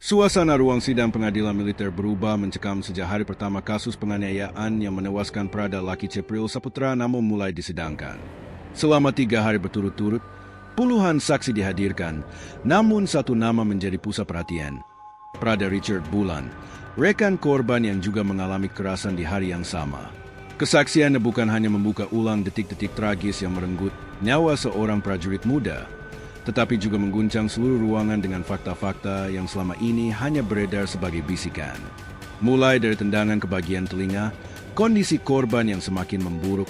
Suasana ruang sidang pengadilan militer berubah mencekam sejak hari pertama kasus penganiayaan yang menewaskan Prada Laki Cepril Saputra Namo mulai disidangkan. Selama 3 hari berturut-turut, puluhan saksi dihadirkan, namun satu nama menjadi pusat perhatian. Prada Richard Bulan, rekan korban yang juga mengalami kekerasan di hari yang sama. Kesaksiannya bukan hanya membuka ulang detik-detik tragis yang merenggut nyawa seorang prajurit muda, tetapi juga mengguncang seluruh ruangan dengan fakta-fakta yang selama ini hanya beredar sebagai bisikan. Mulai dari tendangan ke bagian telinga, kondisi korban yang semakin memburuk,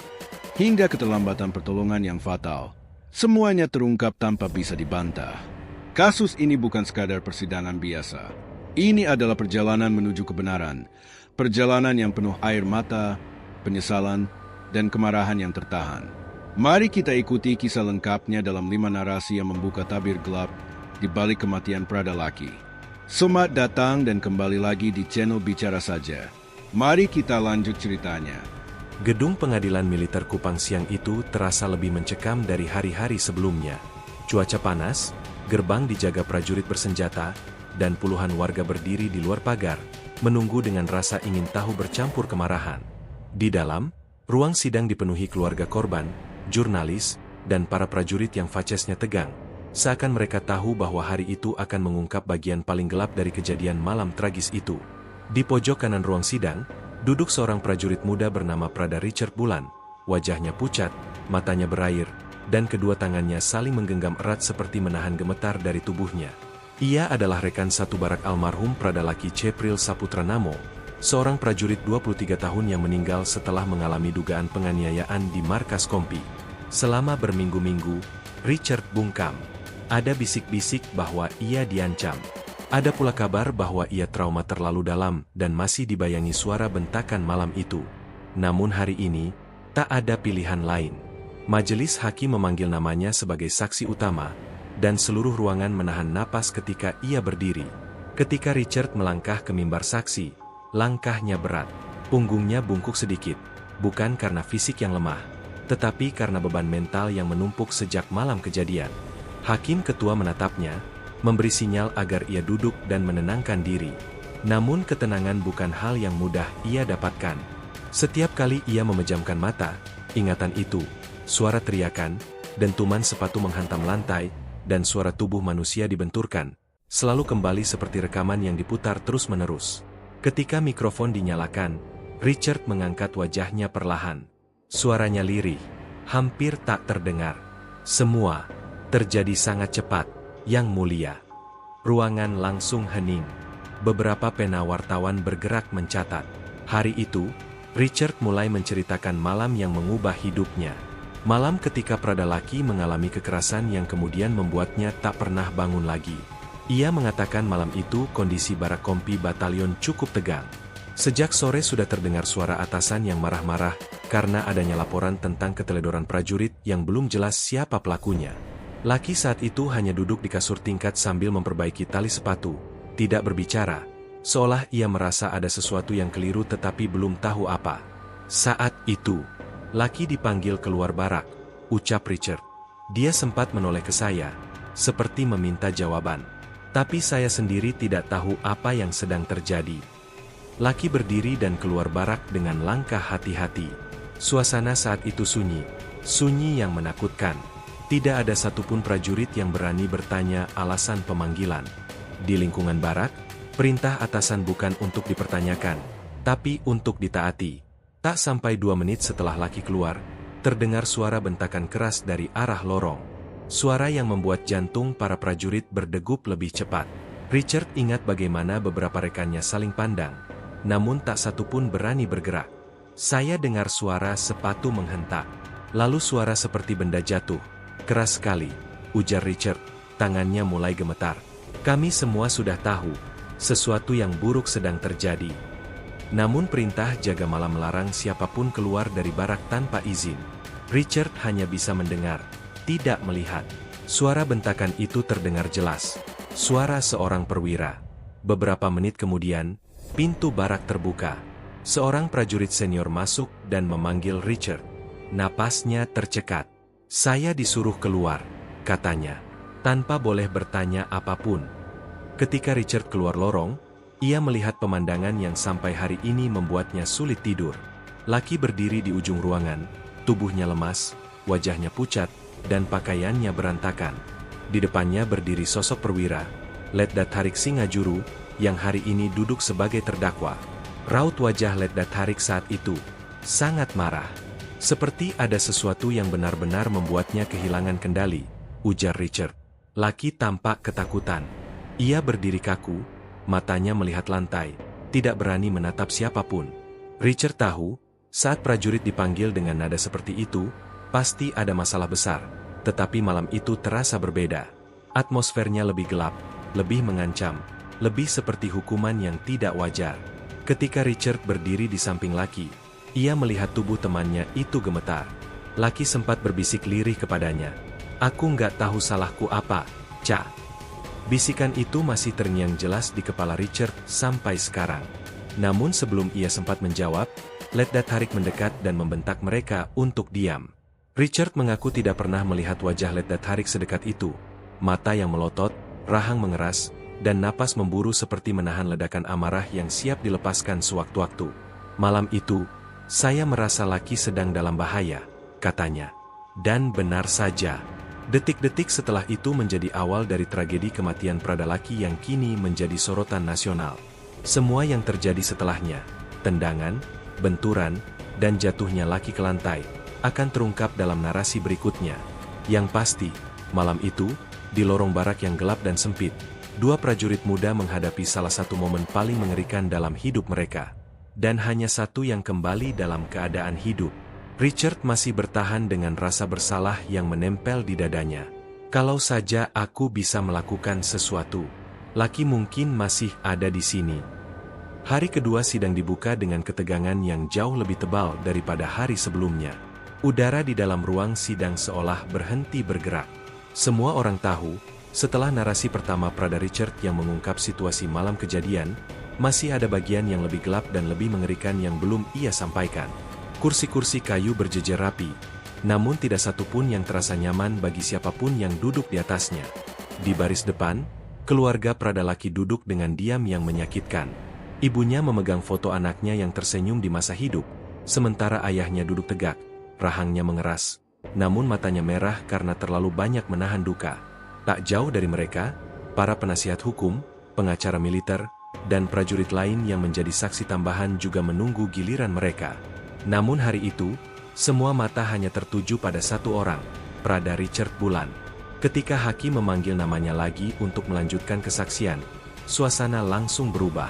hingga keterlambatan pertolongan yang fatal. Semuanya terungkap tanpa bisa dibantah. Kasus ini bukan sekadar persidangan biasa. Ini adalah perjalanan menuju kebenaran. Perjalanan yang penuh air mata, penyesalan, dan kemarahan yang tertahan. Mari kita ikuti kisah lengkapnya dalam 5 narasi yang membuka tabir gelap di balik kematian Prada Laki. Selamat datang dan kembali lagi di channel Bicara Saja. Mari kita lanjut ceritanya. Gedung pengadilan militer Kupang siang itu terasa lebih mencekam dari hari-hari sebelumnya. Cuaca panas, gerbang dijaga prajurit bersenjata, dan puluhan warga berdiri di luar pagar, menunggu dengan rasa ingin tahu bercampur kemarahan. Di dalam, ruang sidang dipenuhi keluarga korban, jurnalis, dan para prajurit yang facesnya tegang, seakan mereka tahu bahwa hari itu akan mengungkap bagian paling gelap dari kejadian malam tragis itu. Di pojok kanan ruang sidang, duduk seorang prajurit muda bernama Prada Richard Bulan. Wajahnya pucat, matanya berair, dan kedua tangannya saling menggenggam erat seperti menahan gemetar dari tubuhnya. Ia adalah rekan satu barak almarhum Prada Laki Cepril Saputra Namo, seorang prajurit 23 tahun yang meninggal setelah mengalami dugaan penganiayaan di markas Kompi. Selama berminggu-minggu, Richard bungkam. Ada bisik-bisik bahwa ia diancam. Ada pula kabar bahwa ia trauma terlalu dalam dan masih dibayangi suara bentakan malam itu. Namun hari ini, tak ada pilihan lain. Majelis hakim memanggil namanya sebagai saksi utama, dan seluruh ruangan menahan napas ketika ia berdiri. Ketika Richard melangkah ke mimbar saksi, langkahnya berat, punggungnya bungkuk sedikit, bukan karena fisik yang lemah, tetapi karena beban mental yang menumpuk sejak malam kejadian. Hakim ketua menatapnya, memberi sinyal agar ia duduk dan menenangkan diri. Namun ketenangan bukan hal yang mudah ia dapatkan. Setiap kali ia memejamkan mata, ingatan itu, suara teriakan, dentuman sepatu menghantam lantai, dan suara tubuh manusia dibenturkan, selalu kembali seperti rekaman yang diputar terus-menerus. Ketika mikrofon dinyalakan, Richard mengangkat wajahnya perlahan. Suaranya lirih, hampir tak terdengar. Semua terjadi sangat cepat, Yang Mulia. Ruangan langsung hening. Beberapa pena wartawan bergerak mencatat. Hari itu, Richard mulai menceritakan malam yang mengubah hidupnya. Malam ketika Prada Laki mengalami kekerasan yang kemudian membuatnya tak pernah bangun lagi. Ia mengatakan malam itu kondisi barak Kompi Batalion cukup tegang. Sejak sore sudah terdengar suara atasan yang marah-marah karena adanya laporan tentang keteledoran prajurit yang belum jelas siapa pelakunya. Laki saat itu hanya duduk di kasur tingkat sambil memperbaiki tali sepatu, tidak berbicara, seolah ia merasa ada sesuatu yang keliru tetapi belum tahu apa. Saat itu, Laki dipanggil keluar barak, ucap Richard. Dia sempat menoleh ke saya, seperti meminta jawaban. Tapi saya sendiri tidak tahu apa yang sedang terjadi. Laki berdiri dan keluar barak dengan langkah hati-hati. Suasana saat itu sunyi, sunyi yang menakutkan. Tidak ada satupun prajurit yang berani bertanya alasan pemanggilan. Di lingkungan barak, perintah atasan bukan untuk dipertanyakan, tapi untuk ditaati. Tak sampai 2 menit setelah Laki keluar, terdengar suara bentakan keras dari arah lorong. Suara yang membuat jantung para prajurit berdegup lebih cepat. Richard ingat bagaimana beberapa rekannya saling pandang, namun tak satu pun berani bergerak. Saya dengar suara sepatu menghentak, lalu suara seperti benda jatuh. Keras sekali, ujar Richard, tangannya mulai gemetar. Kami semua sudah tahu, sesuatu yang buruk sedang terjadi. Namun perintah jaga malam melarang siapapun keluar dari barak tanpa izin. Richard hanya bisa mendengar, tidak melihat. Suara bentakan itu terdengar jelas, suara seorang perwira. Beberapa menit kemudian, pintu barak terbuka. Seorang prajurit senior masuk dan memanggil Richard. Napasnya tercekat. Saya disuruh keluar, katanya, tanpa boleh bertanya apapun. Ketika Richard keluar lorong, ia melihat pemandangan yang sampai hari ini membuatnya sulit tidur. Laki berdiri di ujung ruangan, tubuhnya lemas, wajahnya pucat, dan pakaiannya berantakan. Di depannya berdiri sosok perwira, Letda Tharik Singajuru, yang hari ini duduk sebagai terdakwa. Raut wajah Letda Tharik saat itu sangat marah. Seperti ada sesuatu yang benar-benar membuatnya kehilangan kendali, ujar Richard. Laki tampak ketakutan. Ia berdiri kaku, matanya melihat lantai, tidak berani menatap siapapun. Richard tahu, saat prajurit dipanggil dengan nada seperti itu, pasti ada masalah besar, tetapi malam itu terasa berbeda. Atmosfernya lebih gelap, lebih mengancam, lebih seperti hukuman yang tidak wajar. Ketika Richard berdiri di samping Laki, ia melihat tubuh temannya itu gemetar. Laki sempat berbisik lirih kepadanya. Aku nggak tahu salahku apa, Ca. Bisikan itu masih terngiang jelas di kepala Richard sampai sekarang. Namun sebelum ia sempat menjawab, Letda Tharik mendekat dan membentak mereka untuk diam. Richard mengaku tidak pernah melihat wajah Letda Tharik sedekat itu. Mata yang melotot, rahang mengeras, dan napas memburu seperti menahan ledakan amarah yang siap dilepaskan sewaktu-waktu. Malam itu, saya merasa Laki sedang dalam bahaya, katanya. Dan benar saja. Detik-detik setelah itu menjadi awal dari tragedi kematian Prada Laki yang kini menjadi sorotan nasional. Semua yang terjadi setelahnya, tendangan, benturan, dan jatuhnya Laki ke lantai, akan terungkap dalam narasi berikutnya. Yang pasti, malam itu, di lorong barak yang gelap dan sempit, dua prajurit muda menghadapi salah satu momen paling mengerikan dalam hidup mereka. Dan hanya satu yang kembali dalam keadaan hidup. Richard masih bertahan dengan rasa bersalah yang menempel di dadanya. Kalau saja aku bisa melakukan sesuatu. Laki mungkin masih ada di sini. Hari kedua sidang dibuka dengan ketegangan yang jauh lebih tebal daripada hari sebelumnya. Udara di dalam ruang sidang seolah berhenti bergerak. Semua orang tahu, setelah narasi pertama Prada Richard yang mengungkap situasi malam kejadian, masih ada bagian yang lebih gelap dan lebih mengerikan yang belum ia sampaikan. Kursi-kursi kayu berjejer rapi, namun tidak satu pun yang terasa nyaman bagi siapapun yang duduk di atasnya. Di baris depan, keluarga Prada Laki duduk dengan diam yang menyakitkan. Ibunya memegang foto anaknya yang tersenyum di masa hidup, sementara ayahnya duduk tegak, rahangnya mengeras, namun matanya merah karena terlalu banyak menahan duka. Tak jauh dari mereka, para penasihat hukum, pengacara militer, dan prajurit lain yang menjadi saksi tambahan juga menunggu giliran mereka. Namun hari itu, semua mata hanya tertuju pada satu orang, Prada Richard Bulan. Ketika hakim memanggil namanya lagi untuk melanjutkan kesaksian, suasana langsung berubah.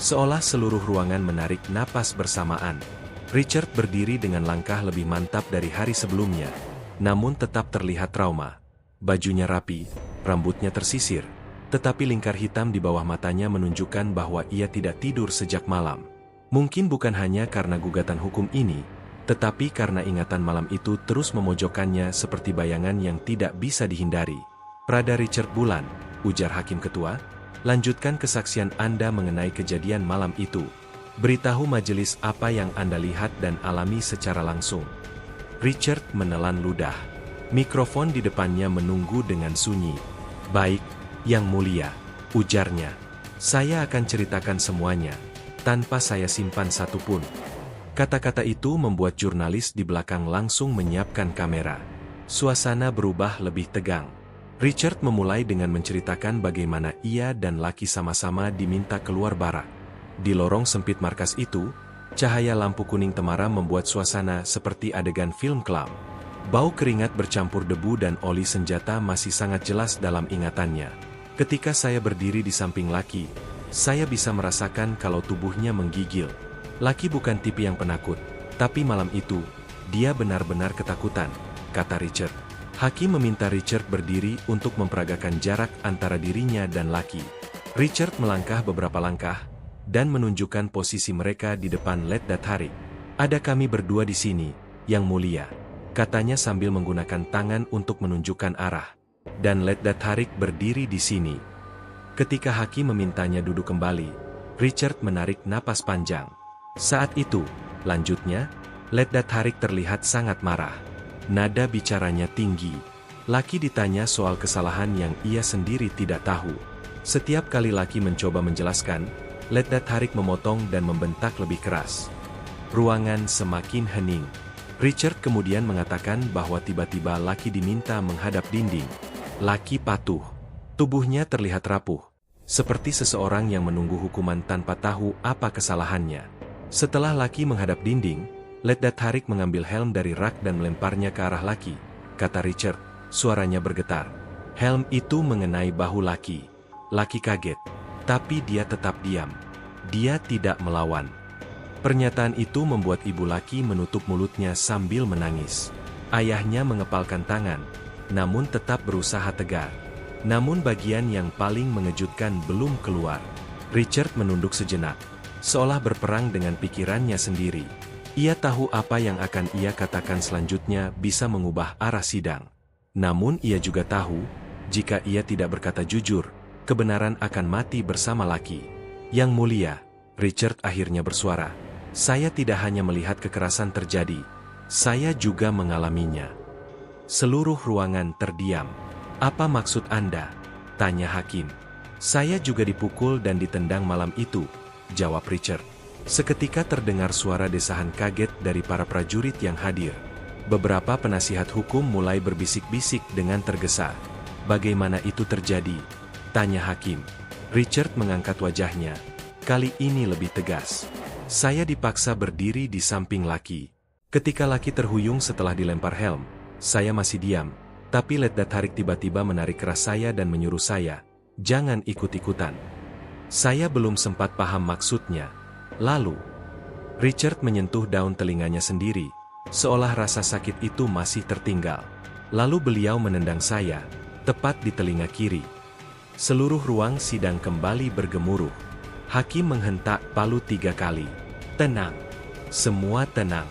Seolah seluruh ruangan menarik napas bersamaan. Richard berdiri dengan langkah lebih mantap dari hari sebelumnya, namun tetap terlihat trauma. Bajunya rapi, rambutnya tersisir, tetapi lingkar hitam di bawah matanya menunjukkan bahwa ia tidak tidur sejak malam. Mungkin bukan hanya karena gugatan hukum ini, tetapi karena ingatan malam itu terus memojokkannya seperti bayangan yang tidak bisa dihindari. Prada Richard Bulan, ujar hakim ketua, lanjutkan kesaksian Anda mengenai kejadian malam itu. Beritahu majelis apa yang Anda lihat dan alami secara langsung. Richard menelan ludah. Mikrofon di depannya menunggu dengan sunyi. Baik, Yang Mulia, ujarnya. Saya akan ceritakan semuanya, tanpa saya simpan satupun. Kata-kata itu membuat jurnalis di belakang langsung menyiapkan kamera. Suasana berubah lebih tegang. Richard memulai dengan menceritakan bagaimana ia dan Laki sama-sama diminta keluar barak. Di lorong sempit markas itu, cahaya lampu kuning temaram membuat suasana seperti adegan film kelam. Bau keringat bercampur debu dan oli senjata masih sangat jelas dalam ingatannya. Ketika saya berdiri di samping Laki, saya bisa merasakan kalau tubuhnya menggigil. Laki bukan tipe yang penakut, tapi malam itu, dia benar-benar ketakutan, kata Richard. Hakim meminta Richard berdiri untuk memperagakan jarak antara dirinya dan Laki. Richard melangkah beberapa langkah, dan menunjukkan posisi mereka di depan Letda Tharik. Ada kami berdua di sini, Yang Mulia, katanya sambil menggunakan tangan untuk menunjukkan arah. Dan Letda Tharik berdiri di sini. Ketika hakim memintanya duduk kembali, Richard menarik napas panjang. Saat itu, lanjutnya, Letda Tharik terlihat sangat marah. Nada bicaranya tinggi. Laki ditanya soal kesalahan yang ia sendiri tidak tahu. Setiap kali laki mencoba menjelaskan, Leddat Harik memotong dan membentak lebih keras. Ruangan semakin hening. Richard kemudian mengatakan bahwa tiba-tiba laki diminta menghadap dinding. Laki patuh. Tubuhnya terlihat rapuh, seperti seseorang yang menunggu hukuman tanpa tahu apa kesalahannya. Setelah laki menghadap dinding, Leddat Harik mengambil helm dari rak dan melemparnya ke arah laki, kata Richard, suaranya bergetar. Helm itu mengenai bahu laki. Laki kaget, tapi dia tetap diam. Dia tidak melawan. Pernyataan itu membuat ibu laki menutup mulutnya sambil menangis. Ayahnya mengepalkan tangan, namun tetap berusaha tegar. Namun bagian yang paling mengejutkan belum keluar. Richard menunduk sejenak, seolah berperang dengan pikirannya sendiri. Ia tahu apa yang akan ia katakan selanjutnya bisa mengubah arah sidang. Namun ia juga tahu, jika ia tidak berkata jujur, kebenaran akan mati bersama laki. Yang mulia, Richard akhirnya bersuara, saya tidak hanya melihat kekerasan terjadi, saya juga mengalaminya. Seluruh ruangan terdiam. Apa maksud Anda? Tanya hakim. Saya juga dipukul dan ditendang malam itu, jawab Richard. Seketika terdengar suara desahan kaget dari para prajurit yang hadir. Beberapa penasihat hukum mulai berbisik-bisik dengan tergesa. Bagaimana itu terjadi? Tanya hakim. Richard mengangkat wajahnya. Kali ini lebih tegas. Saya dipaksa berdiri di samping laki. Ketika laki terhuyung setelah dilempar helm, saya masih diam. Tapi Leddat Harik tiba-tiba menarik keras saya dan menyuruh saya, jangan ikut-ikutan. Saya belum sempat paham maksudnya. Lalu, Richard menyentuh daun telinganya sendiri, seolah rasa sakit itu masih tertinggal. Lalu beliau menendang saya, tepat di telinga kiri. Seluruh ruang sidang kembali bergemuruh. Hakim menghentak palu 3 kali. Tenang. Semua tenang.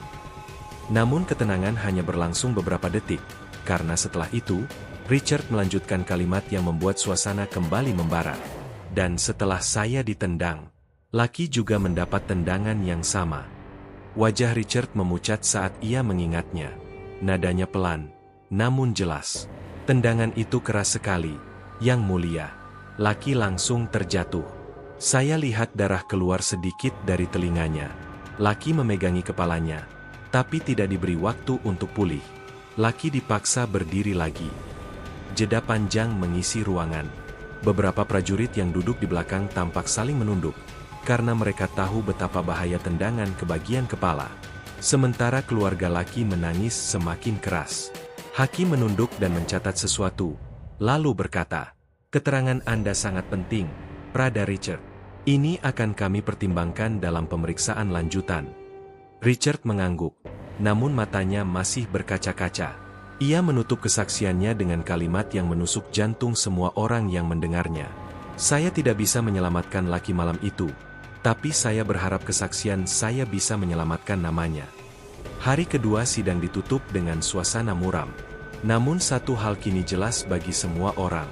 Namun ketenangan hanya berlangsung beberapa detik, karena setelah itu, Richard melanjutkan kalimat yang membuat suasana kembali membara. Dan setelah saya ditendang, laki juga mendapat tendangan yang sama. Wajah Richard memucat saat ia mengingatnya. Nadanya pelan, namun jelas. Tendangan itu keras sekali, Yang Mulia. Laki langsung terjatuh. Saya lihat darah keluar sedikit dari telinganya. Laki memegangi kepalanya, tapi tidak diberi waktu untuk pulih. Laki dipaksa berdiri lagi. Jeda panjang mengisi ruangan. Beberapa prajurit yang duduk di belakang tampak saling menunduk, karena mereka tahu betapa bahaya tendangan ke bagian kepala. Sementara keluarga laki menangis semakin keras. Hakim menunduk dan mencatat sesuatu, lalu berkata, keterangan Anda sangat penting, Prada Richard. Ini akan kami pertimbangkan dalam pemeriksaan lanjutan. Richard mengangguk, namun matanya masih berkaca-kaca. Ia menutup kesaksiannya dengan kalimat yang menusuk jantung semua orang yang mendengarnya. Saya tidak bisa menyelamatkan laki malam itu, tapi saya berharap kesaksian saya bisa menyelamatkan namanya. Hari kedua sidang ditutup dengan suasana muram. Namun satu hal kini jelas bagi semua orang.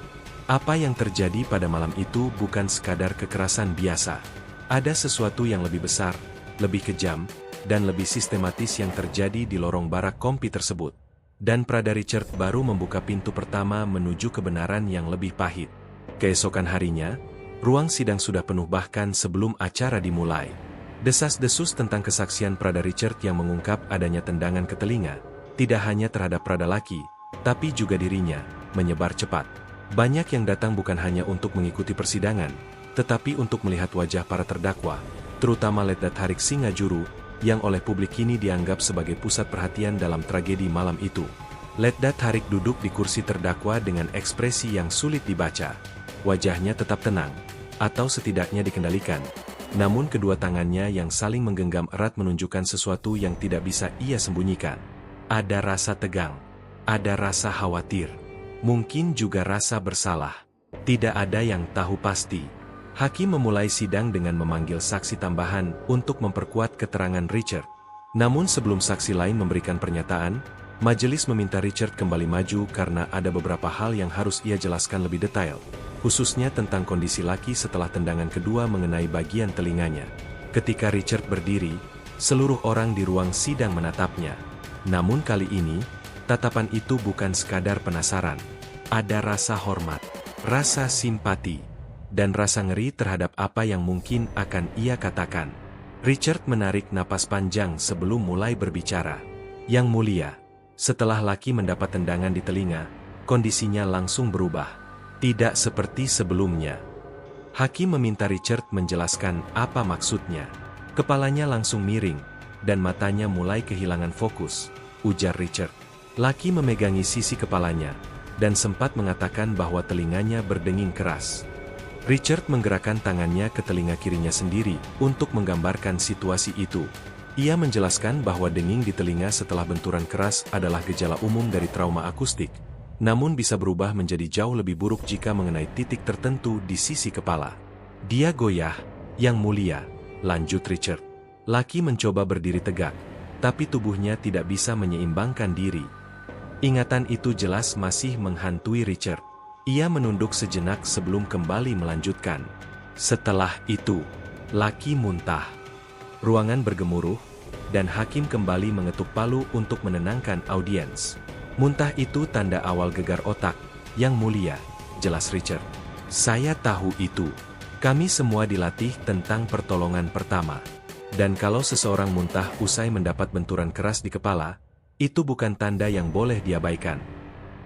Apa yang terjadi pada malam itu bukan sekadar kekerasan biasa. Ada sesuatu yang lebih besar, lebih kejam, dan lebih sistematis yang terjadi di lorong barak kompi tersebut. Dan Prada Richard baru membuka pintu pertama menuju kebenaran yang lebih pahit. Keesokan harinya, ruang sidang sudah penuh bahkan sebelum acara dimulai. Desas-desus tentang kesaksian Prada Richard yang mengungkap adanya tendangan ke telinga, tidak hanya terhadap Prada laki, tapi juga dirinya, menyebar cepat. Banyak yang datang bukan hanya untuk mengikuti persidangan, tetapi untuk melihat wajah para terdakwa, terutama Leddat Harik Singajuru, yang oleh publik kini dianggap sebagai pusat perhatian dalam tragedi malam itu. Leddat Harik duduk di kursi terdakwa dengan ekspresi yang sulit dibaca. Wajahnya tetap tenang, atau setidaknya dikendalikan. Namun kedua tangannya yang saling menggenggam erat menunjukkan sesuatu yang tidak bisa ia sembunyikan. Ada rasa tegang, ada rasa khawatir, mungkin juga rasa bersalah. Tidak ada yang tahu pasti. Hakim memulai sidang dengan memanggil saksi tambahan untuk memperkuat keterangan Richard. Namun sebelum saksi lain memberikan pernyataan, majelis meminta Richard kembali maju karena ada beberapa hal yang harus ia jelaskan lebih detail, khususnya tentang kondisi laki setelah tendangan kedua mengenai bagian telinganya. Ketika Richard berdiri, seluruh orang di ruang sidang menatapnya. Namun kali ini, tatapan itu bukan sekadar penasaran. Ada rasa hormat, rasa simpati, dan rasa ngeri terhadap apa yang mungkin akan ia katakan. Richard menarik napas panjang sebelum mulai berbicara. Yang mulia, setelah laki mendapat tendangan di telinga, kondisinya langsung berubah. Tidak seperti sebelumnya. Hakim meminta Richard menjelaskan apa maksudnya. Kepalanya langsung miring, dan matanya mulai kehilangan fokus, ujar Richard. Laki memegangi sisi kepalanya, dan sempat mengatakan bahwa telinganya berdenging keras. Richard menggerakkan tangannya ke telinga kirinya sendiri untuk menggambarkan situasi itu. Ia menjelaskan bahwa denging di telinga setelah benturan keras adalah gejala umum dari trauma akustik, namun bisa berubah menjadi jauh lebih buruk jika mengenai titik tertentu di sisi kepala. Dia goyah, Yang Mulia, lanjut Richard. Laki mencoba berdiri tegak, tapi tubuhnya tidak bisa menyeimbangkan diri. Ingatan itu jelas masih menghantui Richard. Ia menunduk sejenak sebelum kembali melanjutkan. Setelah itu, laki muntah. Ruangan bergemuruh, dan hakim kembali mengetuk palu untuk menenangkan audiens. Muntah itu tanda awal gegar otak, Yang Mulia, jelas Richard. Saya tahu itu. Kami semua dilatih tentang pertolongan pertama. Dan kalau seseorang muntah usai mendapat benturan keras di kepala, itu bukan tanda yang boleh diabaikan.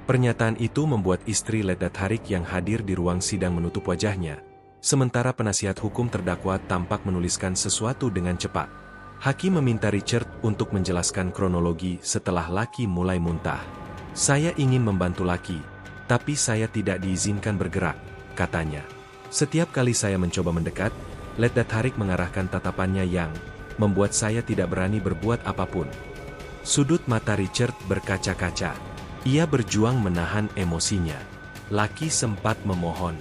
Pernyataan itu membuat istri Leddat Harik yang hadir di ruang sidang menutup wajahnya, sementara penasihat hukum terdakwa tampak menuliskan sesuatu dengan cepat. Hakim meminta Richard untuk menjelaskan kronologi setelah laki mulai muntah. Saya ingin membantu laki, tapi saya tidak diizinkan bergerak, katanya. Setiap kali saya mencoba mendekat, Leddat Harik mengarahkan tatapannya yang membuat saya tidak berani berbuat apapun. Sudut mata Richard berkaca-kaca. Ia berjuang menahan emosinya. Laki sempat memohon.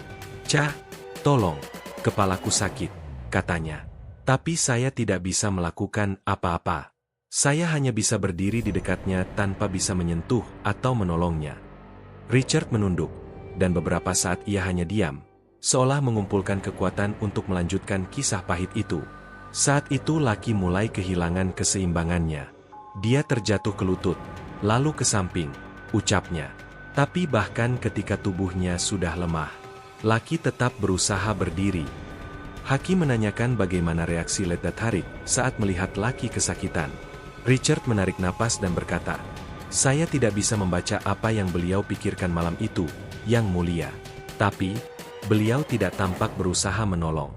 "Cah, tolong, kepalaku sakit," katanya. "Tapi saya tidak bisa melakukan apa-apa. Saya hanya bisa berdiri di dekatnya tanpa bisa menyentuh atau menolongnya." Richard menunduk, dan beberapa saat ia hanya diam, seolah mengumpulkan kekuatan untuk melanjutkan kisah pahit itu. Saat itu laki mulai kehilangan keseimbangannya. Dia terjatuh ke lutut, lalu ke samping, ucapnya. Tapi bahkan ketika tubuhnya sudah lemah, laki tetap berusaha berdiri. Hakim menanyakan bagaimana reaksi Leddat Harik saat melihat laki kesakitan. Richard menarik napas dan berkata, "Saya tidak bisa membaca apa yang beliau pikirkan malam itu, Yang Mulia. Tapi, beliau tidak tampak berusaha menolong."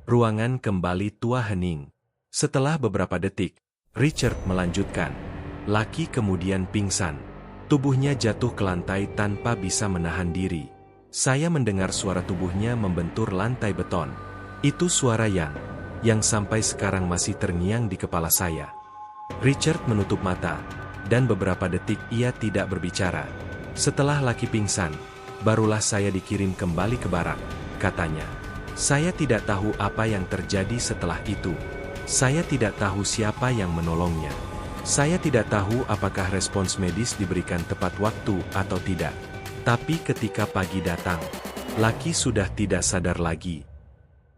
Ruangan kembali tua hening. Setelah beberapa detik, Richard melanjutkan. Laki kemudian pingsan. Tubuhnya jatuh ke lantai tanpa bisa menahan diri. Saya mendengar suara tubuhnya membentur lantai beton. Itu suara yang sampai sekarang masih terngiang di kepala saya. Richard menutup mata, dan beberapa detik ia tidak berbicara. Setelah laki pingsan, barulah saya dikirim kembali ke barak, katanya. Saya tidak tahu apa yang terjadi setelah itu. Saya tidak tahu siapa yang menolongnya. Saya tidak tahu apakah respons medis diberikan tepat waktu atau tidak. Tapi ketika pagi datang, laki sudah tidak sadar lagi.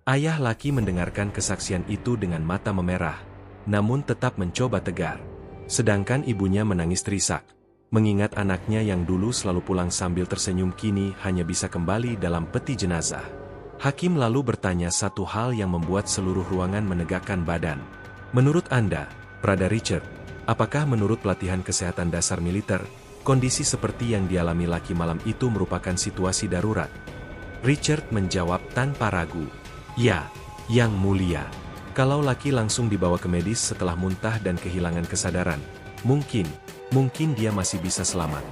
Ayah laki mendengarkan kesaksian itu dengan mata memerah, namun tetap mencoba tegar. Sedangkan ibunya menangis terisak, mengingat anaknya yang dulu selalu pulang sambil tersenyum kini hanya bisa kembali dalam peti jenazah. Hakim lalu bertanya satu hal yang membuat seluruh ruangan menegakkan badan. Menurut Anda, Prada Richard, apakah menurut pelatihan kesehatan dasar militer, kondisi seperti yang dialami laki malam itu merupakan situasi darurat? Richard menjawab tanpa ragu. "Ya, Yang Mulia. Kalau laki langsung dibawa ke medis setelah muntah dan kehilangan kesadaran, mungkin dia masih bisa selamat."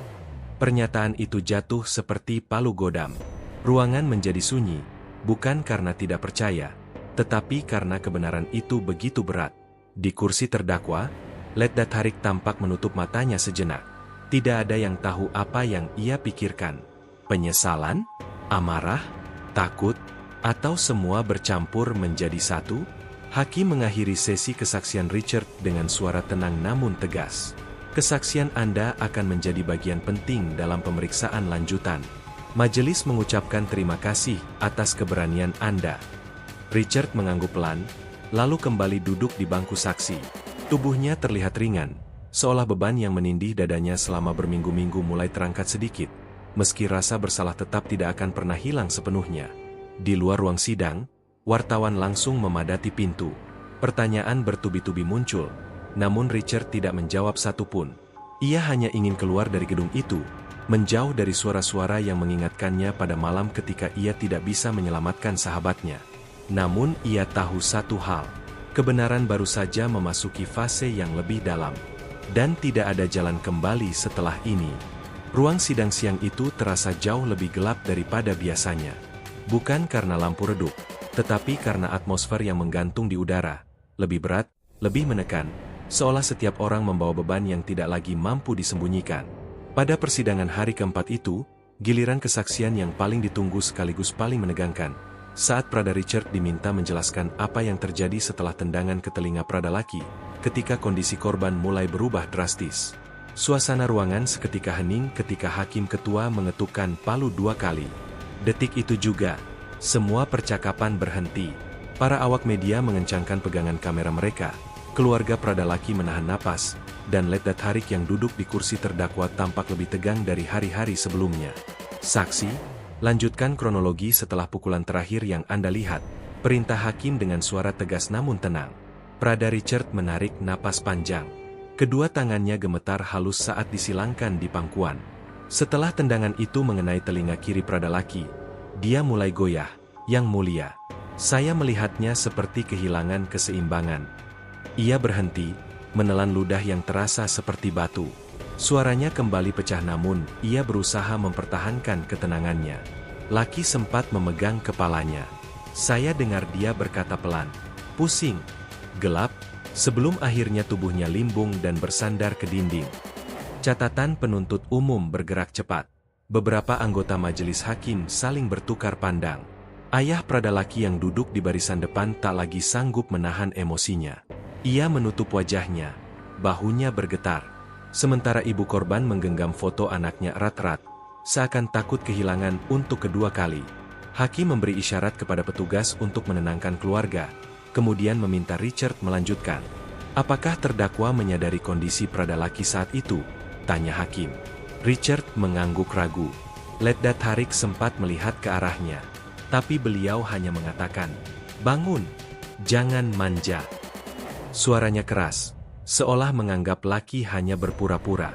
Pernyataan itu jatuh seperti palu godam. Ruangan menjadi sunyi, bukan karena tidak percaya, tetapi karena kebenaran itu begitu berat. Di kursi terdakwa, Leddat Harik tampak menutup matanya sejenak. Tidak ada yang tahu apa yang ia pikirkan. Penyesalan? Amarah? Takut? Atau semua bercampur menjadi satu? Hakim mengakhiri sesi kesaksian Richard dengan suara tenang namun tegas. "Kesaksian Anda akan menjadi bagian penting dalam pemeriksaan lanjutan. Majelis mengucapkan terima kasih atas keberanian Anda." Richard mengangguk pelan, lalu kembali duduk di bangku saksi. Tubuhnya terlihat ringan, seolah beban yang menindih dadanya selama berminggu-minggu mulai terangkat sedikit, meski rasa bersalah tetap tidak akan pernah hilang sepenuhnya. Di luar ruang sidang, wartawan langsung memadati pintu. Pertanyaan bertubi-tubi muncul, namun Richard tidak menjawab satupun. Ia hanya ingin keluar dari gedung itu, menjauh dari suara-suara yang mengingatkannya pada malam ketika ia tidak bisa menyelamatkan sahabatnya. Namun ia tahu satu hal, kebenaran baru saja memasuki fase yang lebih dalam. Dan tidak ada jalan kembali setelah ini. Ruang sidang siang itu terasa jauh lebih gelap daripada biasanya. Bukan karena lampu redup, tetapi karena atmosfer yang menggantung di udara. Lebih berat, lebih menekan, seolah setiap orang membawa beban yang tidak lagi mampu disembunyikan. Pada persidangan hari keempat itu, giliran kesaksian yang paling ditunggu sekaligus paling menegangkan. Saat Prada Richard diminta menjelaskan apa yang terjadi setelah tendangan ke telinga Prada laki, ketika kondisi korban mulai berubah drastis. Suasana ruangan seketika hening ketika hakim ketua mengetukkan palu 2 kali. Detik itu juga, semua percakapan berhenti. Para awak media mengencangkan pegangan kamera mereka. Keluarga Prada laki menahan napas, dan Letdat Harik yang duduk di kursi terdakwa tampak lebih tegang dari hari-hari sebelumnya. Saksi, lanjutkan kronologi setelah pukulan terakhir yang Anda lihat, perintah hakim dengan suara tegas namun tenang. Prada Richard menarik napas panjang. Kedua tangannya gemetar halus saat disilangkan di pangkuan. Setelah tendangan itu mengenai telinga kiri Prada laki, dia mulai goyah. Yang mulia, saya melihatnya seperti kehilangan keseimbangan. Ia berhenti, menelan ludah yang terasa seperti batu. Suaranya kembali pecah namun ia berusaha mempertahankan ketenangannya. Laki sempat memegang kepalanya. Saya dengar dia berkata pelan, pusing, gelap, sebelum akhirnya tubuhnya limbung dan bersandar ke dinding. Catatan penuntut umum bergerak cepat. Beberapa anggota majelis hakim saling bertukar pandang. Ayah Prada laki yang duduk di barisan depan tak lagi sanggup menahan emosinya. Ia menutup wajahnya, bahunya bergetar. Sementara ibu korban menggenggam foto anaknya erat-erat, seakan takut kehilangan untuk kedua kali. Hakim memberi isyarat kepada petugas untuk menenangkan keluarga, kemudian meminta Richard melanjutkan. Apakah terdakwa menyadari kondisi Prada laki saat itu? Tanya hakim. Richard mengangguk ragu. Letdat Harik sempat melihat ke arahnya, tapi beliau hanya mengatakan, bangun, jangan manja. Suaranya keras, seolah menganggap laki hanya berpura-pura.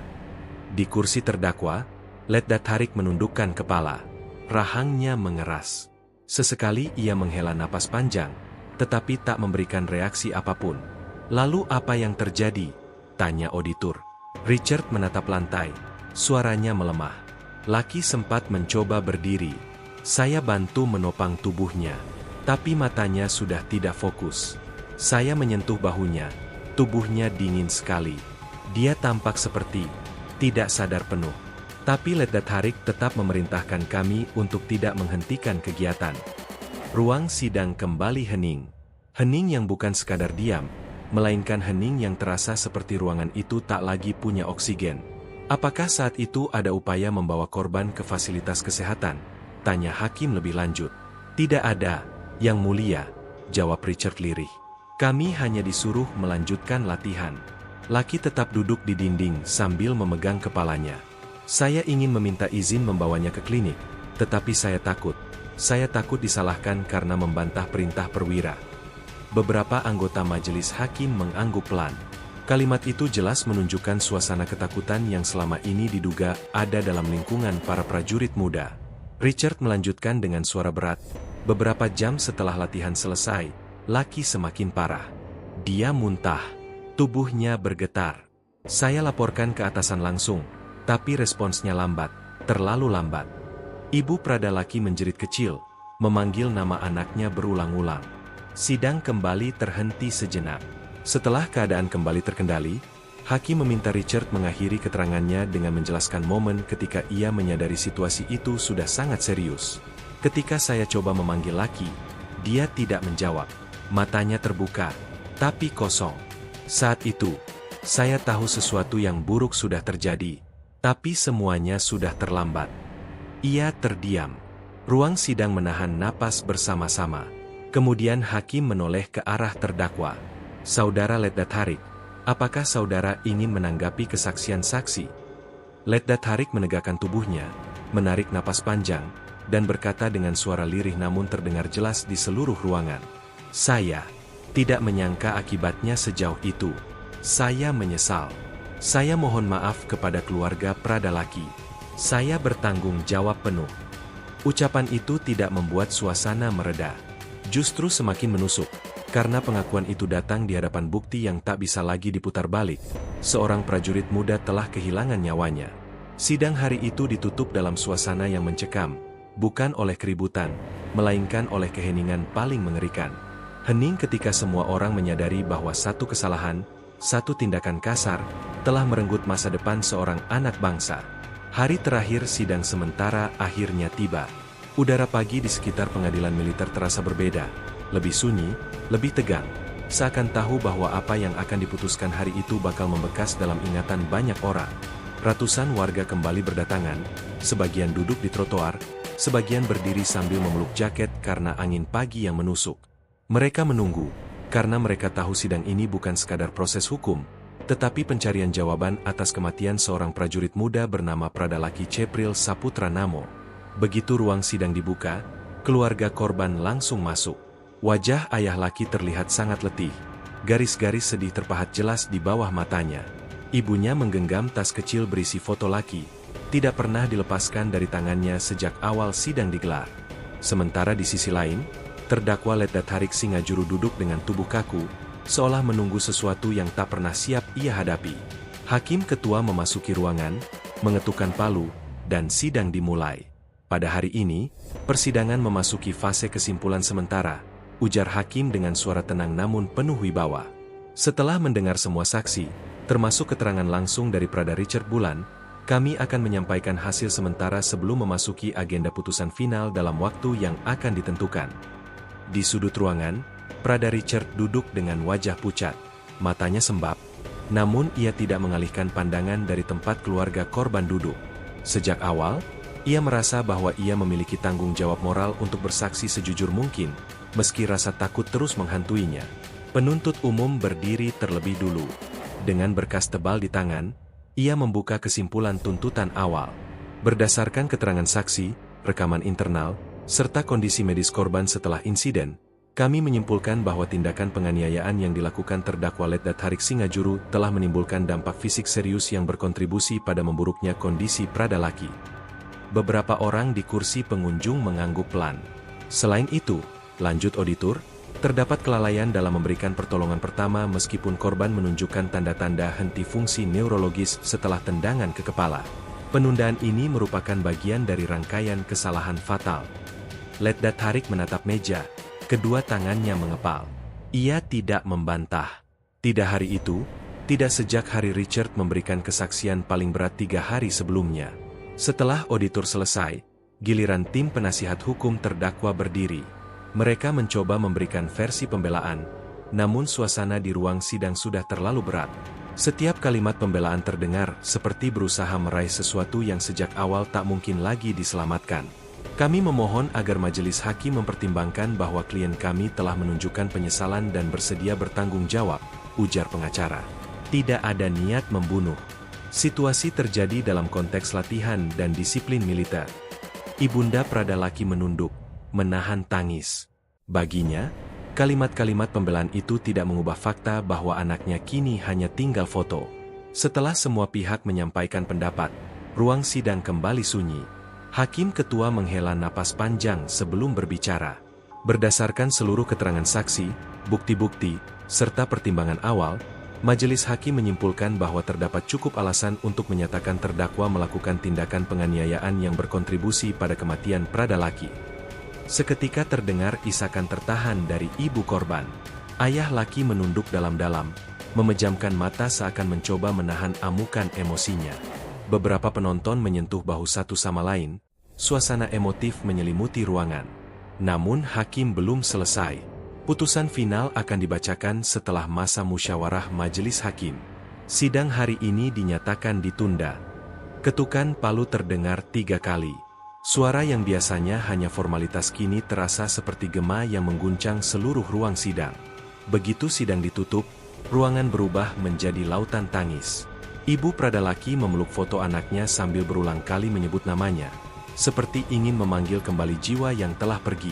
Di kursi terdakwa, Letdat Harik menundukkan kepala. Rahangnya mengeras. Sesekali ia menghela napas panjang, tetapi tak memberikan reaksi apapun. Lalu apa yang terjadi? Tanya auditor. Richard menatap lantai. Suaranya melemah. Laki sempat mencoba berdiri. Saya bantu menopang tubuhnya, tapi matanya sudah tidak fokus. Saya menyentuh bahunya. Tubuhnya dingin sekali. Dia tampak seperti tidak sadar penuh. Tapi Letdat Harik tetap memerintahkan kami untuk tidak menghentikan kegiatan. Ruang sidang kembali hening. Hening yang bukan sekadar diam, melainkan hening yang terasa seperti ruangan itu tak lagi punya oksigen. Apakah saat itu ada upaya membawa korban ke fasilitas kesehatan? Tanya hakim lebih lanjut. Tidak ada, Yang Mulia, jawab Richard lirih. Kami hanya disuruh melanjutkan latihan. Laki tetap duduk di dinding sambil memegang kepalanya. Saya ingin meminta izin membawanya ke klinik, tetapi saya takut. Saya takut disalahkan karena membantah perintah perwira. Beberapa anggota majelis hakim mengangguk pelan. Kalimat itu jelas menunjukkan suasana ketakutan yang selama ini diduga ada dalam lingkungan para prajurit muda. Richard melanjutkan dengan suara berat. Beberapa jam setelah latihan selesai, laki semakin parah. Dia muntah. Tubuhnya bergetar. Saya laporkan ke atasan langsung, tapi responsnya lambat, terlalu lambat. Ibu Prada laki menjerit kecil, memanggil nama anaknya berulang-ulang. Sidang kembali terhenti sejenak. Setelah keadaan kembali terkendali, hakim meminta Richard mengakhiri keterangannya dengan menjelaskan momen ketika ia menyadari situasi itu sudah sangat serius. Ketika saya coba memanggil laki, dia tidak menjawab. Matanya terbuka, tapi kosong. Saat itu, saya tahu sesuatu yang buruk sudah terjadi, tapi semuanya sudah terlambat. Ia terdiam. Ruang sidang menahan napas bersama-sama. Kemudian hakim menoleh ke arah terdakwa. Saudara Letdat Harik, apakah saudara ingin menanggapi kesaksian saksi? Letdat Harik menegakkan tubuhnya, menarik napas panjang, dan berkata dengan suara lirih namun terdengar jelas di seluruh ruangan. Saya tidak menyangka akibatnya sejauh itu. Saya menyesal. Saya mohon maaf kepada keluarga Pradalaki. Saya bertanggung jawab penuh. Ucapan itu tidak membuat suasana mereda. Justru semakin menusuk. Karena pengakuan itu datang di hadapan bukti yang tak bisa lagi diputar balik. Seorang prajurit muda telah kehilangan nyawanya. Sidang hari itu ditutup dalam suasana yang mencekam. Bukan oleh keributan, melainkan oleh keheningan paling mengerikan. Hening ketika semua orang menyadari bahwa satu kesalahan, satu tindakan kasar, telah merenggut masa depan seorang anak bangsa. Hari terakhir sidang sementara akhirnya tiba. Udara pagi di sekitar pengadilan militer terasa berbeda. Lebih sunyi, lebih tegang. Seakan tahu bahwa apa yang akan diputuskan hari itu bakal membekas dalam ingatan banyak orang. Ratusan warga kembali berdatangan, sebagian duduk di trotoar, sebagian berdiri sambil memeluk jaket karena angin pagi yang menusuk. Mereka menunggu, karena mereka tahu sidang ini bukan sekadar proses hukum, tetapi pencarian jawaban atas kematian seorang prajurit muda bernama Pradalaki Cepril Saputra Namo. Begitu ruang sidang dibuka, keluarga korban langsung masuk. Wajah ayah laki terlihat sangat letih. Garis-garis sedih terpahat jelas di bawah matanya. Ibunya menggenggam tas kecil berisi foto laki, tidak pernah dilepaskan dari tangannya sejak awal sidang digelar. Sementara di sisi lain, terdakwa Letdat Harik Singajuru duduk dengan tubuh kaku, seolah menunggu sesuatu yang tak pernah siap ia hadapi. Hakim ketua memasuki ruangan, mengetukkan palu, dan sidang dimulai. Pada hari ini, persidangan memasuki fase kesimpulan sementara, ujar hakim dengan suara tenang namun penuh wibawa. Setelah mendengar semua saksi, termasuk keterangan langsung dari Prada Richard Bulan, kami akan menyampaikan hasil sementara sebelum memasuki agenda putusan final dalam waktu yang akan ditentukan. Di sudut ruangan, Prada Richard duduk dengan wajah pucat, matanya sembab, namun ia tidak mengalihkan pandangan dari tempat keluarga korban duduk. Sejak awal, ia merasa bahwa ia memiliki tanggung jawab moral untuk bersaksi sejujur mungkin, meski rasa takut terus menghantuinya. Penuntut umum berdiri terlebih dulu. Dengan berkas tebal di tangan, ia membuka kesimpulan tuntutan awal. Berdasarkan keterangan saksi, rekaman internal, serta kondisi medis korban setelah insiden, kami menyimpulkan bahwa tindakan penganiayaan yang dilakukan terdakwa Letdat Harik Singajuru telah menimbulkan dampak fisik serius yang berkontribusi pada memburuknya kondisi Pradalaki. Beberapa orang di kursi pengunjung mengangguk pelan. Selain itu, lanjut auditor, terdapat kelalaian dalam memberikan pertolongan pertama meskipun korban menunjukkan tanda-tanda henti fungsi neurologis setelah tendangan ke kepala. Penundaan ini merupakan bagian dari rangkaian kesalahan fatal. Letdat Harik menatap meja, kedua tangannya mengepal. Ia tidak membantah. Tidak hari itu, tidak sejak hari Richard memberikan kesaksian paling berat 3 hari sebelumnya. Setelah auditor selesai, giliran tim penasihat hukum terdakwa berdiri. Mereka mencoba memberikan versi pembelaan, namun suasana di ruang sidang sudah terlalu berat. Setiap kalimat pembelaan terdengar seperti berusaha meraih sesuatu yang sejak awal tak mungkin lagi diselamatkan. Kami memohon agar majelis hakim mempertimbangkan bahwa klien kami telah menunjukkan penyesalan dan bersedia bertanggung jawab, ujar pengacara. Tidak ada niat membunuh. Situasi terjadi dalam konteks latihan dan disiplin militer. Ibunda Pradalaki menunduk, menahan tangis. Baginya, kalimat-kalimat pembelaan itu tidak mengubah fakta bahwa anaknya kini hanya tinggal foto. Setelah semua pihak menyampaikan pendapat, ruang sidang kembali sunyi. Hakim ketua menghela napas panjang sebelum berbicara. Berdasarkan seluruh keterangan saksi, bukti-bukti, serta pertimbangan awal, majelis hakim menyimpulkan bahwa terdapat cukup alasan untuk menyatakan terdakwa melakukan tindakan penganiayaan yang berkontribusi pada kematian Pradalaki. Seketika terdengar isakan tertahan dari ibu korban. Ayah laki menunduk dalam-dalam, memejamkan mata seakan mencoba menahan amukan emosinya. Beberapa penonton menyentuh bahu satu sama lain, suasana emotif menyelimuti ruangan. Namun hakim belum selesai. Putusan final akan dibacakan setelah masa musyawarah majelis hakim. Sidang hari ini dinyatakan ditunda. Ketukan palu terdengar 3 kali. Suara yang biasanya hanya formalitas kini terasa seperti gema yang mengguncang seluruh ruang sidang. Begitu sidang ditutup, ruangan berubah menjadi lautan tangis. Ibu Pradalaki memeluk foto anaknya sambil berulang kali menyebut namanya. seperti ingin memanggil kembali jiwa yang telah pergi.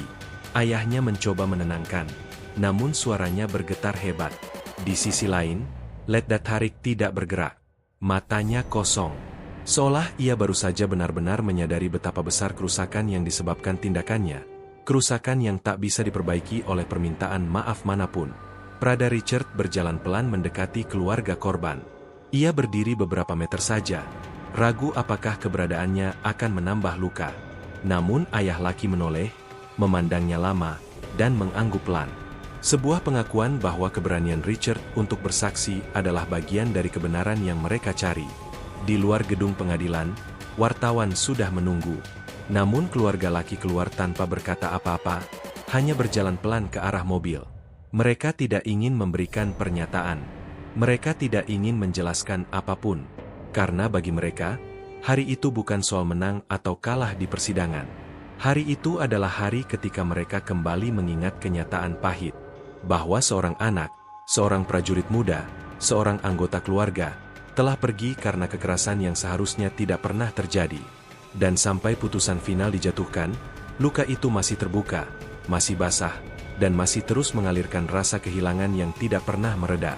Ayahnya mencoba menenangkan, namun suaranya bergetar hebat. Di sisi lain, Letdat Harik tidak bergerak. Matanya kosong. Seolah ia baru saja benar-benar menyadari betapa besar kerusakan yang disebabkan tindakannya. Kerusakan yang tak bisa diperbaiki oleh permintaan maaf manapun. Prada Richard berjalan pelan mendekati keluarga korban. Ia berdiri beberapa meter saja, ragu apakah keberadaannya akan menambah luka. Namun ayah laki menoleh, memandangnya lama, dan mengangguk pelan. Sebuah pengakuan bahwa keberanian Richard untuk bersaksi adalah bagian dari kebenaran yang mereka cari. Di luar gedung pengadilan, wartawan sudah menunggu. Namun keluarga laki keluar tanpa berkata apa-apa, hanya berjalan pelan ke arah mobil. Mereka tidak ingin memberikan pernyataan. Mereka tidak ingin menjelaskan apapun. Karena bagi mereka, hari itu bukan soal menang atau kalah di persidangan. Hari itu adalah hari ketika mereka kembali mengingat kenyataan pahit. Bahwa seorang anak, seorang prajurit muda, seorang anggota keluarga, telah pergi karena kekerasan yang seharusnya tidak pernah terjadi. Dan sampai putusan final dijatuhkan, luka itu masih terbuka, masih basah, dan masih terus mengalirkan rasa kehilangan yang tidak pernah mereda.